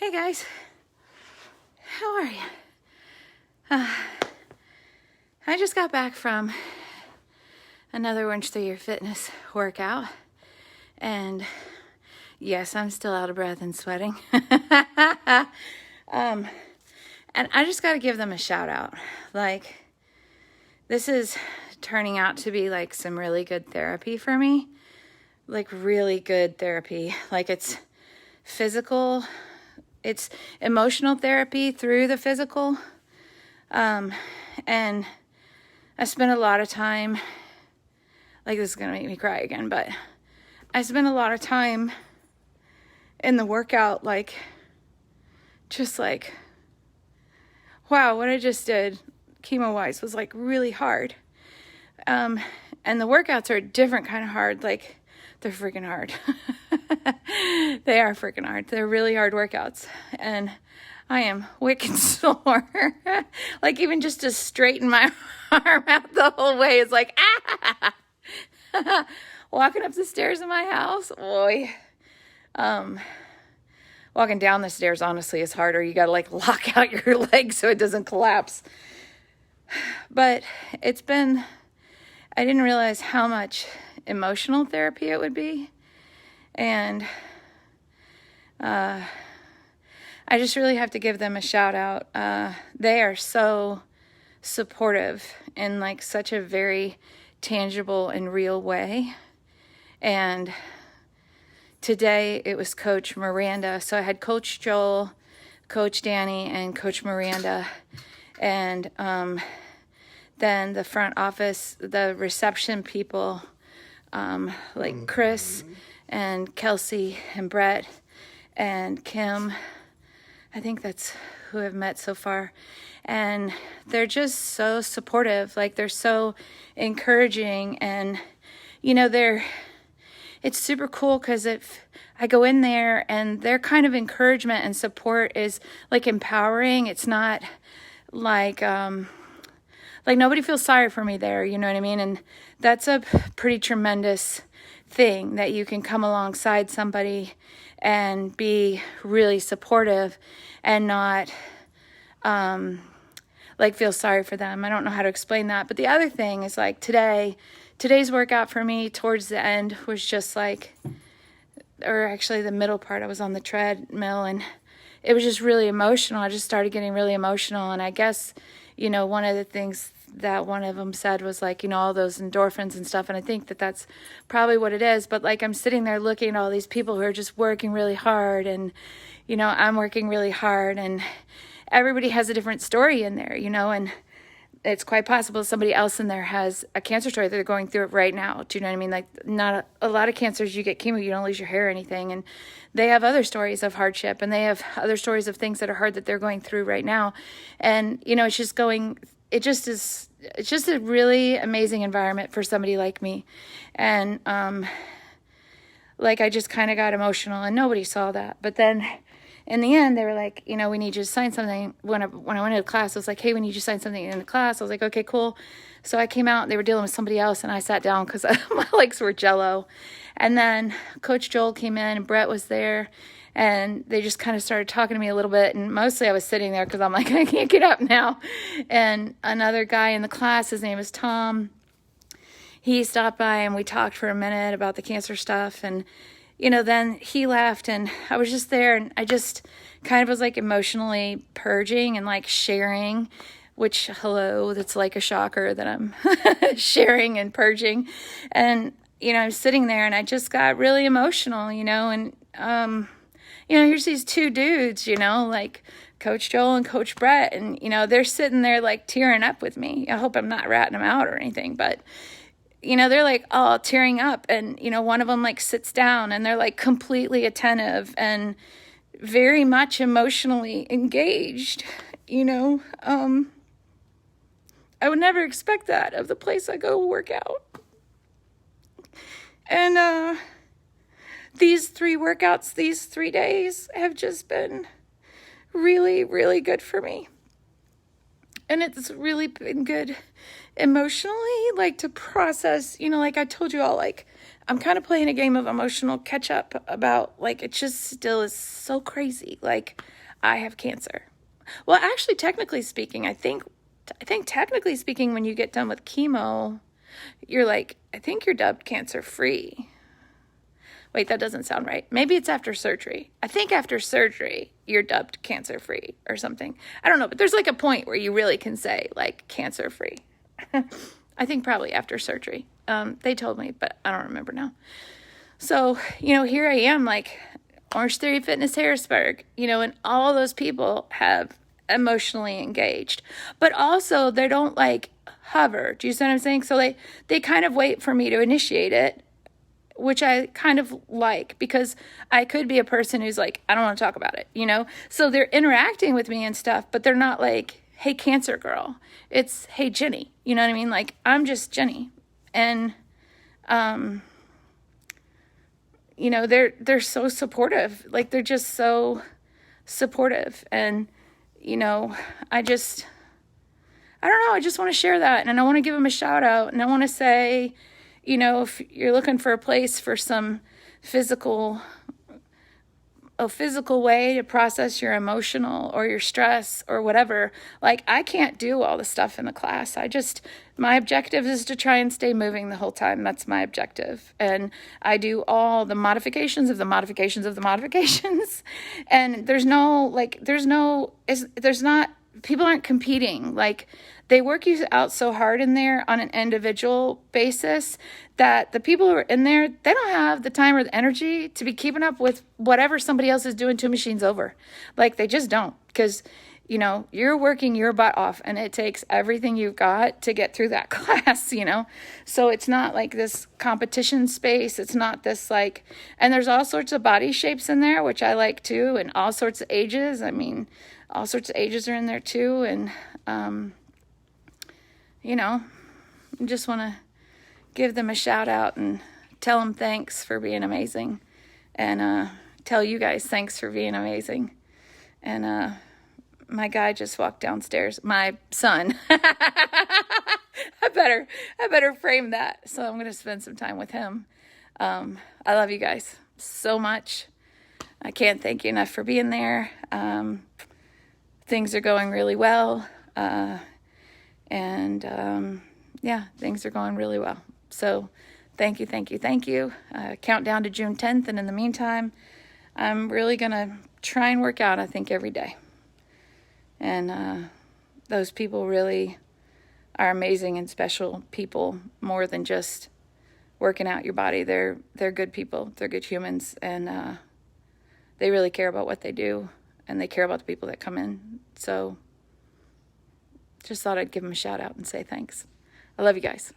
Hey guys, how are you? I just got back from another Orange 3-Year Fitness workout, and yes, I'm still out of breath and sweating. And I just got to give them a shout out. Like, this is turning out to be like some really good therapy for me. Like, really good therapy. Like, it's physical, it's emotional therapy through the physical. And I spent a lot of time, like, this is going to make me cry again, but I spent a lot of time in the workout, like, just like, wow, what I just did, chemo-wise, was, like, really hard. And the workouts are a different kind of hard, like, they're freaking hard. They are freaking hard. They're really hard workouts. And I am wicked sore. Like, even just to straighten my arm out the whole way is like, ah! Walking up the stairs in my house, boy. Walking down the stairs, honestly, is harder. You got to, like, lock out your legs so it doesn't collapse. But it's been, I didn't realize how much emotional therapy it would be. And I just really have to give them a shout out. They are so supportive in, like, such a very tangible and real way. And today it was Coach Miranda. So I had Coach Joel, Coach Danny, and Coach Miranda. And then the front office, the reception people, like Chris and Kelsey and Brett and Kim. I think that's who I've met so far. And they're just so supportive. Like, they're so encouraging. And, you know, it's super cool because if I go in there and their kind of encouragement and support is, like, empowering. It's not like nobody feels sorry for me there, you know what I mean? And that's a pretty tremendous thing, that you can come alongside somebody and be really supportive and not like feel sorry for them. I don't know how to explain that. But the other thing is, like, today's workout for me towards the end was just like, or actually the middle part, I was on the treadmill and it was just really emotional. I just started getting really emotional. And I guess, you know, one of the things that one of them said was, like, you know, all those endorphins and stuff. And I think that that's probably what it is. But, like, I'm sitting there looking at all these people who are just working really hard. And, you know, I'm working really hard. And everybody has a different story in there, you know. And it's quite possible somebody else in there has a cancer story that they're going through it right now. Do you know what I mean? Like, not a lot of cancers, you get chemo, you don't lose your hair or anything. And they have other stories of hardship. And they have other stories of things that are hard that they're going through right now. And, you know, it's just a really amazing environment for somebody like me. And, like, I just kind of got emotional and nobody saw that. But then in the end, they were like, you know, we need you to sign something. When I went into class, I was like, hey, we need you to sign something in the class. I was like, okay, cool. So I came out and they were dealing with somebody else and I sat down because my legs were jello. And then Coach Joel came in and Brett was there. And they just kind of started talking to me a little bit. And mostly I was sitting there because I'm like, I can't get up now. And another guy in the class, his name is Tom, he stopped by and we talked for a minute about the cancer stuff. And, you know, then he left and I was just there. And I just kind of was, like, emotionally purging and, like, sharing, which, hello, that's like a shocker that I'm sharing and purging. And, you know, I was sitting there and I just got really emotional, you know, and, you know, here's these two dudes, you know, like Coach Joel and Coach Brett, and, you know, they're sitting there, like, tearing up with me. I hope I'm not ratting them out or anything, but, you know, they're, like, all tearing up, and, you know, one of them, like, sits down, and they're, like, completely attentive and very much emotionally engaged, you know. I would never expect that of the place I go work out. And, these 3 workouts, these 3 days have just been really, really good for me. And it's really been good emotionally, like, to process, you know, like I told you all, like, I'm kind of playing a game of emotional catch up about, like, it just still is so crazy. Like, I have cancer. Well, actually, technically speaking, I think technically speaking, when you get done with chemo, you're like, I think you're dubbed cancer free. Wait, that doesn't sound right. Maybe it's after surgery. I think after surgery, you're dubbed cancer free or something. I don't know, but there's like a point where you really can say, like, cancer free. I think probably after surgery. They told me, but I don't remember now. So, here I am, like, Orange Theory Fitness Harrisburg, and all those people have emotionally engaged. But also, they don't, like, hover. Do you see what I'm saying? So they kind of wait for me to initiate it, which I kind of like, because I could be a person who's like, I don't want to talk about it, So they're interacting with me and stuff, but they're not like, hey, cancer girl. It's, hey, Jenny. You know what I mean? Like, I'm just Jenny. And, they're so supportive. Like, they're just so supportive. And, I don't know. I just want to share that. And I want to give them a shout out. And I want to say, if you're looking for a place for some physical way to process your emotional or your stress or whatever, like, I can't do all the stuff in the class. My objective is to try and stay moving the whole time. That's my objective. And I do all the modifications of the modifications of the modifications. And people aren't competing. Like, they work you out so hard in there on an individual basis that the people who are in there, they don't have the time or the energy to be keeping up with whatever somebody else is doing 2 machines over. Like, they just don't, because, you're working your butt off, and it takes everything you've got to get through that class, So it's not like this competition space. It's not this, like, and there's all sorts of body shapes in there, which I like too, and all sorts of ages. I mean, all sorts of ages are in there too. And, I just want to give them a shout out and tell them thanks for being amazing, and tell you guys thanks for being amazing. And my guy just walked downstairs, my son. I better frame that. So I'm going to spend some time with him. I love you guys so much. I can't thank you enough for being there. Things are going really well. Things are going really well. So thank you. Countdown to June 10th. And in the meantime, I'm really going to try and work out, I think, every day. And those people really are amazing and special people, more than just working out your body. They're good people. They're good humans. And they really care about what they do. And they care about the people that come in. So just thought I'd give them a shout out and say thanks. I love you guys.